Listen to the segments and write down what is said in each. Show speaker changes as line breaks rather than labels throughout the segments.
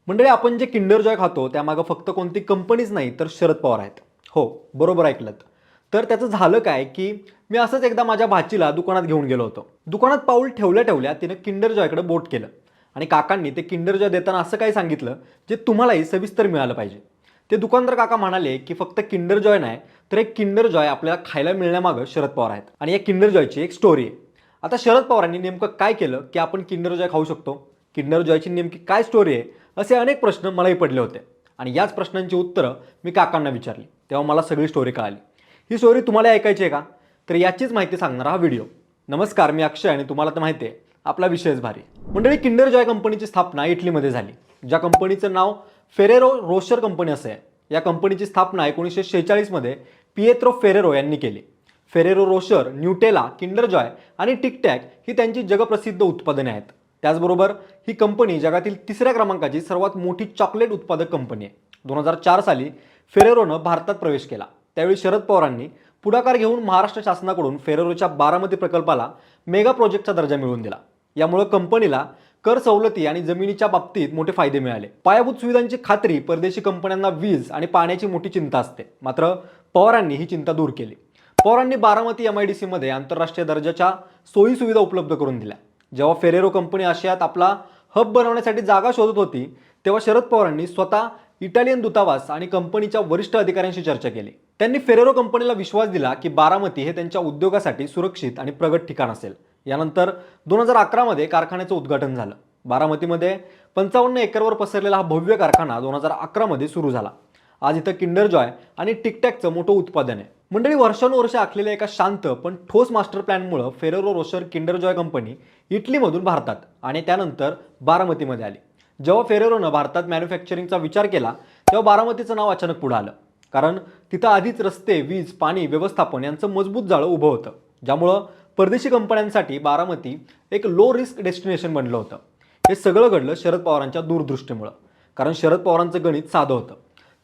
मंडळी, आपण जे किंडर जॉय खातो त्यामागं फक्त कोणती कंपनीच नाही तर शरद पवार आहेत. हो, बरोबर ऐकलत. तर त्याचं झालं काय, की मी असंच एकदा माझ्या भाचीला दुकानात घेऊन गेलो होतो. दुकानात पाऊल ठेवल्या ठेवल्या तिनं किंडर जॉयकडे बोट केलं आणि काकांनी ते किंडर जॉय देताना असं काही सांगितलं जे तुम्हालाही सविस्तर मिळालं पाहिजे. ते दुकानदार काका म्हणाले, की फक्त किंडर जॉय नाही तर एक किंडर जॉय आपल्याला खायला मिळण्यामागं शरद पवार आहेत आणि या किंडर जॉयची एक स्टोरी आहे. आता शरद पवारांनी नेमकं काय केलं की आपण किंडर जॉय खाऊ शकतो? किंडर जॉयची नेमकी काय स्टोरी आहे? असे अनेक प्रश्न मलाही पडले होते आणि याच प्रश्नांची उत्तरं मी काकांना विचारली. तेव्हा मला सगळी स्टोरी कळाली. ही स्टोरी तुम्हाला ऐकायची आहे का? तर याचीच माहिती सांगणारा हा व्हिडिओ. नमस्कार, मी अक्षय आणि तुम्हाला तर माहिती आहे आपला विषयच भारी. मंडळी, किंडर जॉय कंपनीची स्थापना इटलीमध्ये झाली. ज्या कंपनीचं नाव फेरेरो रोशर कंपनी असं आहे. या कंपनीची स्थापना 1946 मध्ये पिएत्रो फेरेरो यांनी केली. Ferrero Rocher, Nutella, Kinder Joy आणि टिकटॅक ही त्यांची जगप्रसिद्ध उत्पादने आहेत. त्याचबरोबर ही कंपनी जगातील 3ऱ्या क्रमांकाची सर्वात मोठी चॉकलेट उत्पादक कंपनी आहे. 2004 साली फेरेरोनं भारतात प्रवेश केला. त्यावेळी शरद पवारांनी पुढाकार घेऊन महाराष्ट्र शासनाकडून फेरेरोच्या बारामती प्रकल्पाला मेगा प्रोजेक्टचा दर्जा मिळवून दिला. यामुळे कंपनीला कर सवलती आणि जमिनीच्या बाबतीत मोठे फायदे मिळाले. पायाभूत सुविधांची खात्री परदेशी कंपन्यांना वीज आणि पाण्याची मोठी चिंता असते, मात्र पवारांनी ही चिंता दूर केली. पवारांनी बारामती MIDC मध्ये आंतरराष्ट्रीय दर्जाच्या सोयी सुविधा उपलब्ध करून दिल्या. जेव्हा फेरेरो कंपनी आशियात आपला हब बनवण्यासाठी जागा शोधत होती तेव्हा शरद पवारांनी स्वतः इटालियन दूतावास आणि कंपनीच्या वरिष्ठ अधिकाऱ्यांशी चर्चा केली. त्यांनी फेरेरो कंपनीला विश्वास दिला की बारामती हे त्यांच्या उद्योगासाठी सुरक्षित आणि प्रगत ठिकाण असेल. यानंतर 2011 मध्ये कारखान्याचं उद्घाटन झालं. बारामतीमध्ये 55 एकरवर पसरलेला हा भव्य कारखाना 2011 मध्ये सुरू झाला. आज इथं किंडर जॉय आणि टिकटॅकचं मोठं उत्पादन आहे. मंडळी, वर्षानुवर्ष आखलेल्या एका शांत पण ठोस मास्टर प्लॅनमुळे Ferrero Rocher Kinder Joy company इटलीमधून भारतात आणि त्यानंतर बारामतीमध्ये आली. जेव्हा फेरेरोनं भारतात मॅन्युफॅक्चरिंगचा विचार केला तेव्हा बारामतीचं नाव अचानक पुढे आलं. कारण तिथं आधीच रस्ते, वीज, पाणी व्यवस्थापन यांचं मजबूत जाळं उभं होतं, ज्यामुळं परदेशी कंपन्यांसाठी बारामती एक लो रिस्क डेस्टिनेशन बनलं होतं. हे सगळं घडलं शरद पवारांच्या दूरदृष्टीमुळं. कारण शरद पवारांचं गणित साधं होतं.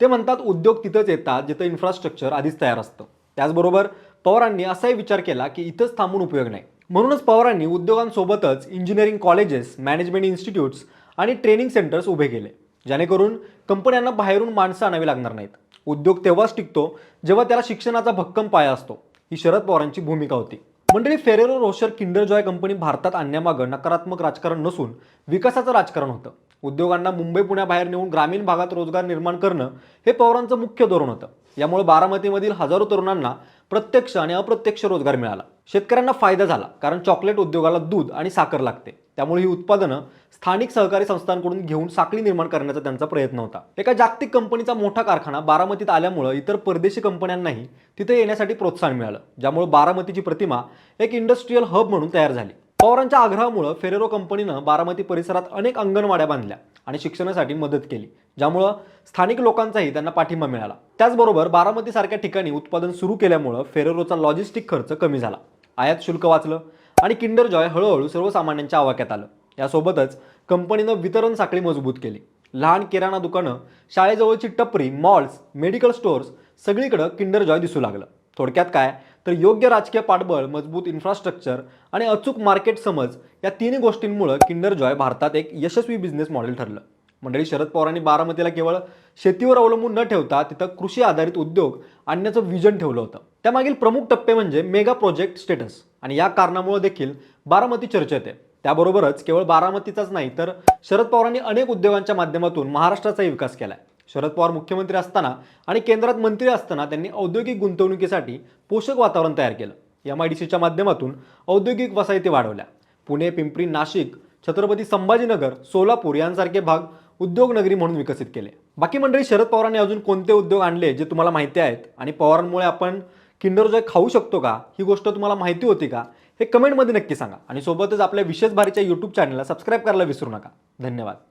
ते म्हणतात, उद्योग तिथंच येतात जिथं इन्फ्रास्ट्रक्चर आधीच तयार असतं. त्याचबरोबर पवारांनी असाही विचार केला की इथंच थांबून उपयोग नाही. म्हणूनच पवारांनी उद्योगांसोबतच इंजिनिअरिंग कॉलेजेस, मॅनेजमेंट इन्स्टिट्यूट्स आणि ट्रेनिंग सेंटर्स उभे केले, जेणेकरून कंपन्यांना बाहेरून माणसं आणावी लागणार नाहीत. उद्योग तेव्हाच टिकतो जेव्हा त्याला शिक्षणाचा भक्कम पाया असतो. ही शरद पवारांची भूमिका होती. मंडळी, Ferrero Rocher Kinder Joy company भारतात आणण्यामागं नकारात्मक राजकारण नसून विकासाचं राजकारण होतं. उद्योगांना मुंबई पुण्याबाहेर नेऊन ग्रामीण भागात रोजगार निर्माण करणं हे पवारांचं मुख्य धोरण होतं. यामुळे बारामतीमधील हजारो तरुणांना प्रत्यक्ष आणि अप्रत्यक्ष रोजगार मिळाला. शेतकऱ्यांना फायदा झाला, कारण चॉकलेट उद्योगाला दूध आणि साखर लागते. त्यामुळे ही उत्पादनं स्थानिक सहकारी संस्थांकडून घेऊन साखळी निर्माण करण्याचा त्यांचा प्रयत्न होता. एका जागतिक कंपनीचा मोठा कारखाना बारामतीत आल्यामुळे इतर परदेशी कंपन्यांनाही तिथे येण्यासाठी प्रोत्साहन मिळालं, ज्यामुळे बारामतीची प्रतिमा एक इंडस्ट्रीयल हब म्हणून तयार झाली. पवारांच्या आग्रहामुळे फेरेरो कंपनीनं बारामती परिसरात अनेक अंगणवाड्या बांधल्या आणि शिक्षणासाठी मदत केली, ज्यामुळं स्थानिक लोकांचाही त्यांना पाठिंबा मिळाला. त्याचबरोबर बारामतीसारख्या ठिकाणी उत्पादन सुरू केल्यामुळं फेरेरोचा लॉजिस्टिक खर्च कमी झाला, आयात शुल्क वाचलं आणि किंडर जॉय हळूहळू सर्वसामान्यांच्या आवाक्यात आलं. यासोबतच कंपनीनं वितरण साखळी मजबूत केली. लहान किराणा दुकानं, शाळेजवळची टपरी, मॉल्स, मेडिकल स्टोअर्स सगळीकडे किंडर जॉय दिसू लागलं. थोडक्यात काय, तर योग्य राजकीय पाठबळ, मजबूत इन्फ्रास्ट्रक्चर आणि अचूक मार्केट समज या तिन्ही गोष्टींमुळे किंडर जॉय भारतात एक यशस्वी बिझनेस मॉडेल ठरलं. मंडळी, शरद पवारांनी बारामतीला केवळ शेतीवर अवलंबून न ठेवता तिथं कृषी आधारित उद्योग आणण्याचं विजन ठेवलं होतं. त्यामागील प्रमुख टप्पे म्हणजे मेगा प्रोजेक्ट स्टेटस आणि या कारणामुळे देखील बारामती चर्चेत आहे. त्याबरोबरच केवळ बारामतीचाच नाही तर शरद पवारांनी अनेक उद्योगांच्या माध्यमातून महाराष्ट्राचाही विकास केलाय. शरद पवार मुख्यमंत्री असताना आणि केंद्रात मंत्री असताना त्यांनी औद्योगिक गुंतवणुकीसाठी पोषक वातावरण तयार केलं. MIDCच्या माध्यमातून औद्योगिक वसाहती वाढवल्या. पुणे, पिंपरी, नाशिक, छत्रपती संभाजीनगर, सोलापूर यांसारखे भाग उद्योग नगरी म्हणून विकसित केले. बाकी मंडळी, शरद पवारांनी अजून कोणते उद्योग आणले जे तुम्हाला माहिती आहेत आणि पवारांमुळे आपण किंडर जॉय खाऊ शकतो का, ही गोष्ट तुम्हाला माहिती होती का, हे कमेंटमध्ये नक्की सांगा आणि सोबतच आपल्या विशेष भारीच्या YouTube चॅनलला सबस्क्राईब करायला विसरू नका. धन्यवाद.